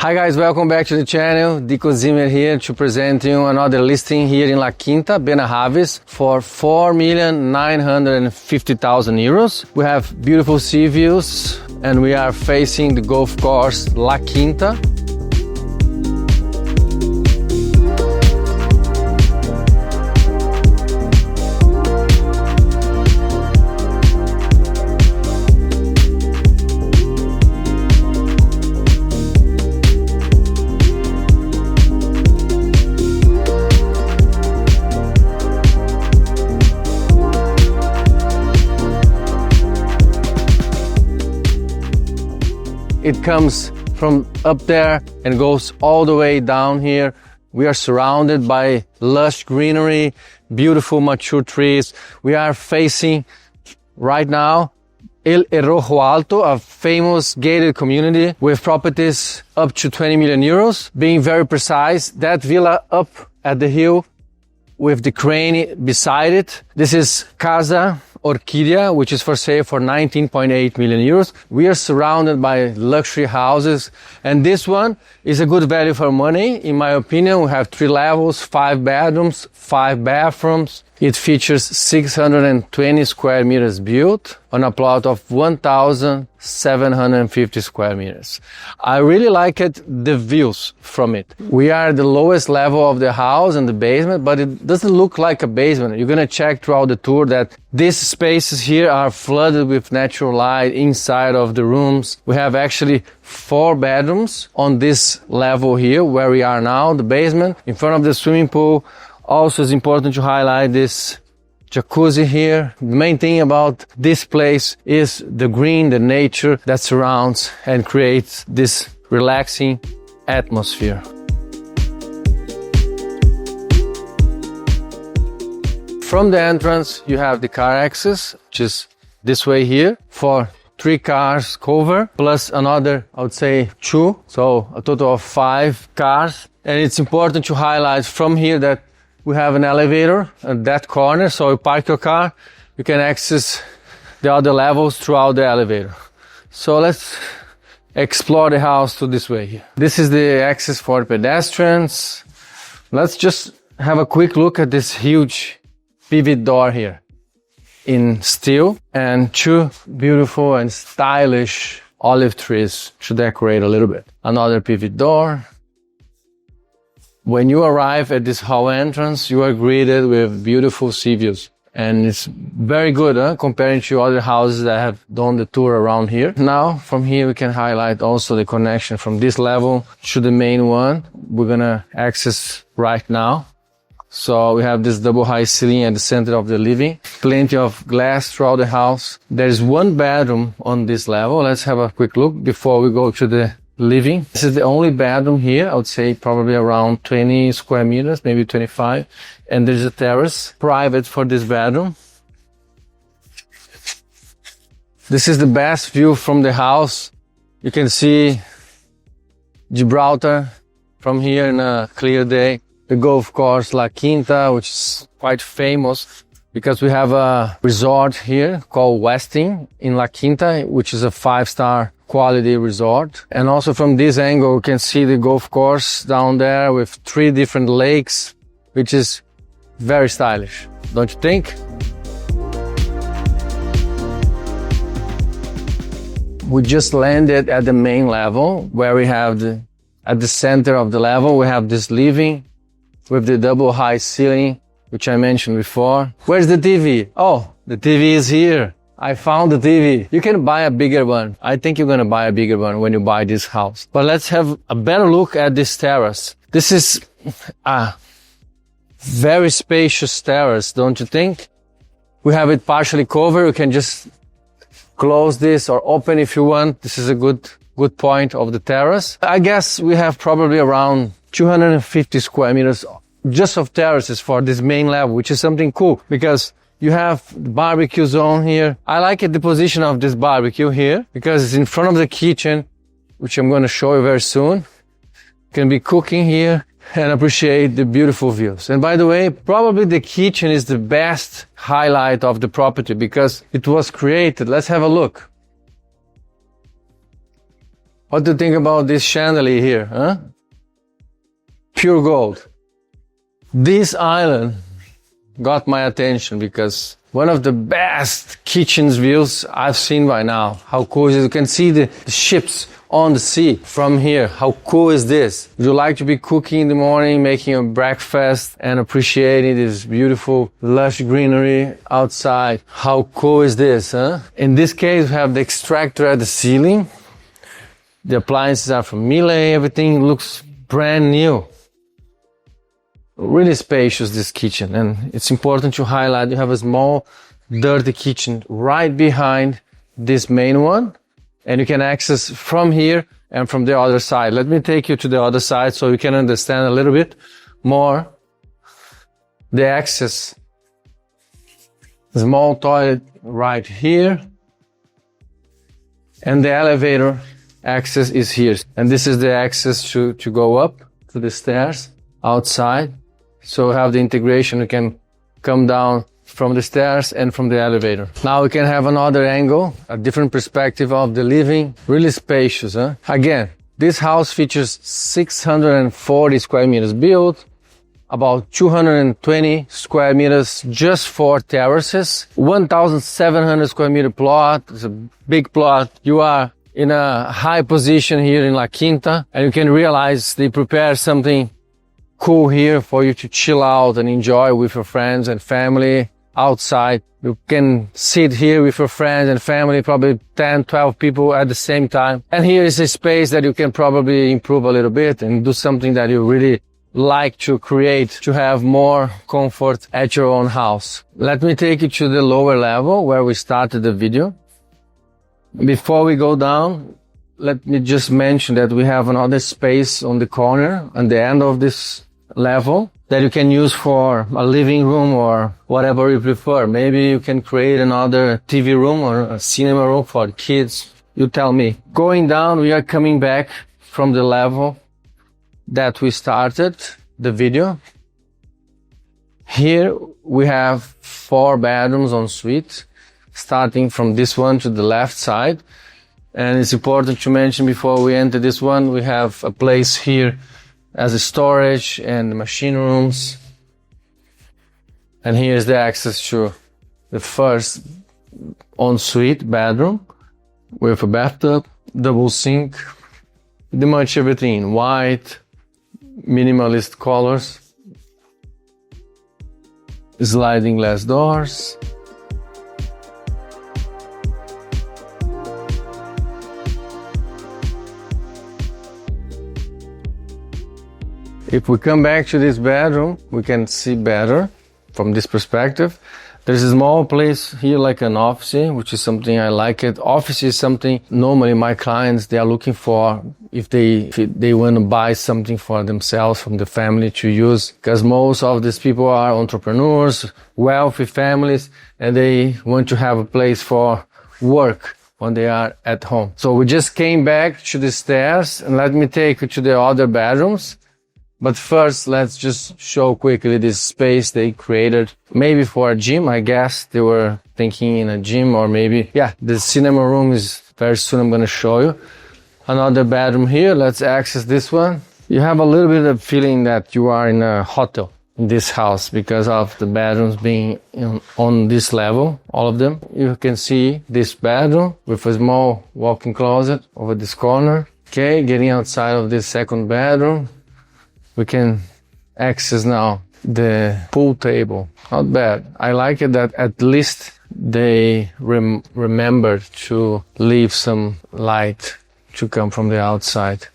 Hi guys, welcome back to the channel. Dico Zimmer here to present you another listing here in La Quinta, Benahavis for 4,950,000 euros. We have beautiful sea views and we are facing the golf course La Quinta. It comes from up there and goes all the way down here. We are surrounded by lush greenery, beautiful mature trees. We are facing right now El Rojo Alto, a famous gated community with properties up to 20 million euros. Being very precise, that villa up at the hill with the crane beside it. This is Casa Orquídea, which is for sale for 19.8 million euros. We are surrounded by luxury houses, and this one is a good value for money. In my opinion, we have 3 levels, 5 bedrooms, 5 bathrooms. It features 620 square meters built on a plot of 1,750 square meters. I really like the views from it. We are at the lowest level of the house in the basement, but it doesn't look like a basement. You're gonna check throughout the tour that these spaces here are flooded with natural light inside of the rooms. We have actually 4 bedrooms on this level here where we are now, the basement, in front of the swimming pool. Also, it's important to highlight this jacuzzi here. The main thing about this place is the green, the nature that surrounds and creates this relaxing atmosphere. From the entrance, you have the car access, which is this way here, for 3 cars cover, plus another, I would say 2, so a total of 5 cars. And it's important to highlight from here that we have an elevator at that corner, so you park your car, you can access the other levels throughout the elevator. So let's explore the house to this way here. This is the access for pedestrians. Let's just have a quick look at this huge pivot door here in steel and 2 beautiful and stylish olive trees to decorate a little bit. Another pivot door. When you arrive at this hall entrance, you are greeted with beautiful sea views. And it's very good, comparing to other houses that have done the tour around here. Now, from here, we can highlight also the connection from this level to the main one. We're gonna access right now. So we have this double high ceiling at the center of the living. Plenty of glass throughout the house. There's 1 bedroom on this level. Let's have a quick look before we go to the living. This is the only bedroom here. I would say probably around 20 square meters, maybe 25. And there's a terrace private for this bedroom. This is the best view from the house. You can see Gibraltar from here in a clear day. The golf course La Quinta, which is quite famous because we have a resort here called Westin in La Quinta, which is a 5-star quality resort. And also from this angle, you can see the golf course down there with 3 different lakes, which is very stylish, don't you think? We just landed at the main level where we have at the center of the level, we have this living with the double high ceiling, which I mentioned before. Where's the TV? Oh, the TV is here. I found the TV. You can buy a bigger one. I think you're gonna buy a bigger one when you buy this house. But let's have a better look at this terrace. This is a very spacious terrace, don't you think? We have it partially covered. You can just close this or open if you want. This is a good point of the terrace. I guess we have probably around 250 square meters just of terraces for this main level, which is something cool because you have the barbecue zone here. I like the position of this barbecue here because it's in front of the kitchen, which I'm going to show you very soon. You can be cooking here and appreciate the beautiful views. And by the way, probably the kitchen is the best highlight of the property because it was created. Let's have a look. What do you think about this chandelier here, huh? Pure gold. This island got my attention because one of the best kitchen views I've seen by now. How cool is it? You can see the ships on the sea from here. How cool is this? Would you like to be cooking in the morning, making a breakfast and appreciating this beautiful lush greenery outside? How cool is this, huh? In this case, we have the extractor at the ceiling. The appliances are from Miele. Everything looks brand new. Really spacious, this kitchen. And it's important to highlight you have a small dirty kitchen right behind this main one. And you can access from here and from the other side. Let me take you to the other side so you can understand a little bit more the access. Small toilet right here. And the elevator access is here. And this is the access to go up to the stairs outside. So we have the integration. You can come down from the stairs and from the elevator. Now we can have another angle, a different perspective of the living. Really spacious, huh? Again, this house features 640 square meters built, about 220 square meters just for terraces, 1,700 square meter plot. It's a big plot. You are in a high position here in La Quinta, and you can realize they prepare something cool here for you to chill out and enjoy with your friends and family outside. You can sit here with your friends and family, probably 10, 12 people at the same time. And here is a space that you can probably improve a little bit and do something that you really like to create to have more comfort at your own house. Let me take you to the lower level where we started the video. Before we go down, let me just mention that we have another space on the corner at the end of this level that you can use for a living room or whatever you prefer. Maybe you can create another TV room or a cinema room for the kids. You tell me. Going down, we are coming back from the level that we started the video. Here we have 4 bedrooms en suite, starting from this one to the left side. And it's important to mention before we enter this one, we have a place here as a storage and machine rooms. And here's the access to the first ensuite bedroom with a bathtub, double sink, pretty much everything in white, minimalist colors, sliding glass doors. If we come back to this bedroom, we can see better from this perspective. There's a small place here like an office, which is something I like it. Office is something normally my clients, they are looking for if they want to buy something for themselves, from the family to use. Because most of these people are entrepreneurs, wealthy families, and they want to have a place for work when they are at home. So we just came back to the stairs, and let me take you to the other bedrooms. But first, let's just show quickly this space they created, maybe for a gym. I guess they were thinking in a gym, or maybe, yeah, the cinema room is very soon I'm going to show you. Another bedroom here. Let's access this one. You have a little bit of feeling that you are in a hotel in this house because of the bedrooms being on this level, all of them. You can see this bedroom with a small walk-in closet over this corner. Okay, getting outside of this second bedroom. We can access now the pool table. Not bad. I like it that at least they remembered to leave some light to come from the outside.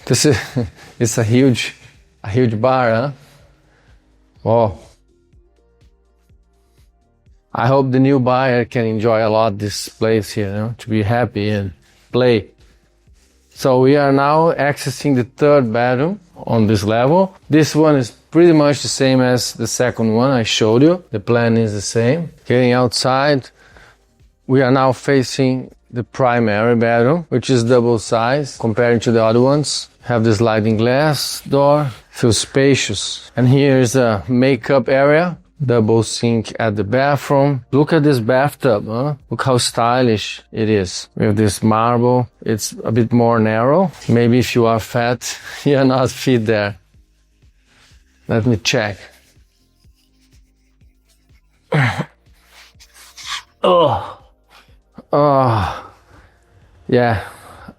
This is it's a huge bar, huh? Oh. I hope the new buyer can enjoy a lot this place here, you know, to be happy and play. So we are now accessing the third bedroom on this level. This one is pretty much the same as the second one I showed you. The plan is the same. Getting outside, we are now facing the primary bedroom, which is double size compared to the other ones. Have the sliding glass door, feels spacious. And here is a makeup area Double sink at the bathroom. Look at this bathtub, huh? Look how stylish it is. With this marble, it's a bit more narrow. Maybe if you are fat, you're not fit there. Let me check. Oh, yeah,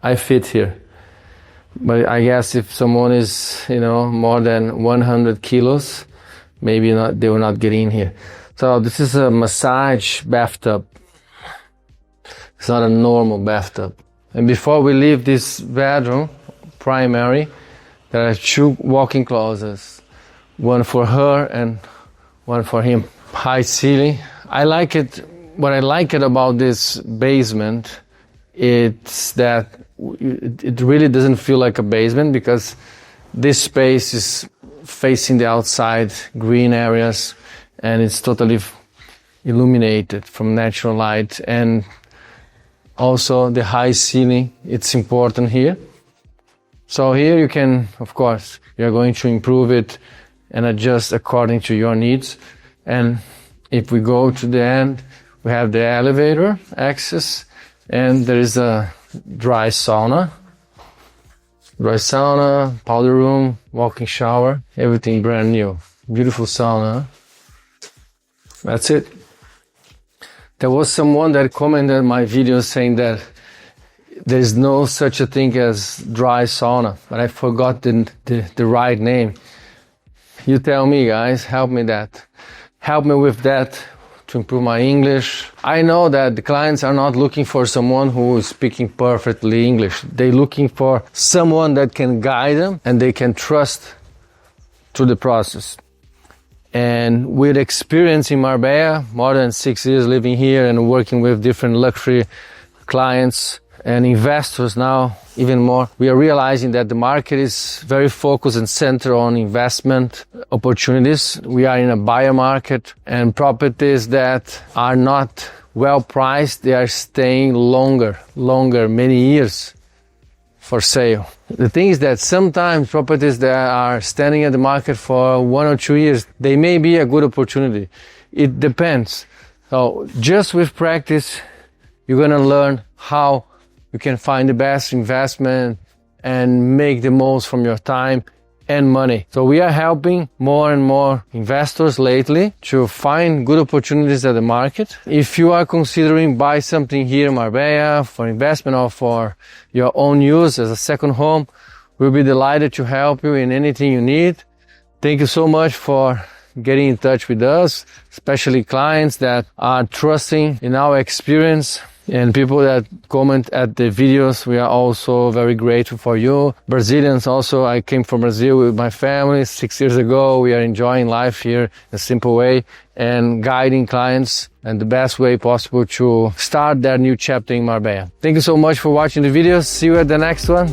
I fit here. But I guess if someone is, more than 100 kilos, maybe not, they will not get in here. So this is a massage bathtub. It's not a normal bathtub. And before we leave this bedroom, primary, there are 2 walk-in closets. One for her and one for him. High ceiling. I like it. What I like it about this basement, it's that it really doesn't feel like a basement because this space is facing the outside green areas and it's totally illuminated from natural light. And also the high ceiling, it's important here. So here you can, of course, you're going to improve it and adjust according to your needs. And if we go to the end, we have the elevator access and there is a dry sauna, powder room, walk-in shower, everything brand new. Beautiful sauna. That's it. There was someone that commented my video saying that there's no such a thing as dry sauna, but I forgot the right name. You tell me, guys, help me with that to improve my English. I know that the clients are not looking for someone who is speaking perfectly English. They're looking for someone that can guide them and they can trust through the process. And with experience in Marbella, more than 6 years living here and working with different luxury clients and investors now, even more, we are realizing that the market is very focused and centered on investment opportunities. We are in a buyer market and properties that are not well priced, they are staying longer, many years for sale. The thing is that sometimes properties that are standing at the market for 1 or 2 years, they may be a good opportunity. It depends. So just with practice, you're going to learn how you can find the best investment and make the most from your time and money. So we are helping more and more investors lately to find good opportunities at the market. If you are considering buy something here in Marbella for investment or for your own use as a second home, we'll be delighted to help you in anything you need. Thank you so much for getting in touch with us, especially clients that are trusting in our experience. And people that comment at the videos, we are also very grateful for you. Brazilians also, I came from Brazil with my family 6 years ago. We are enjoying life here in a simple way and guiding clients in the best way possible to start their new chapter in Marbella. Thank you so much for watching the videos. See you at the next one.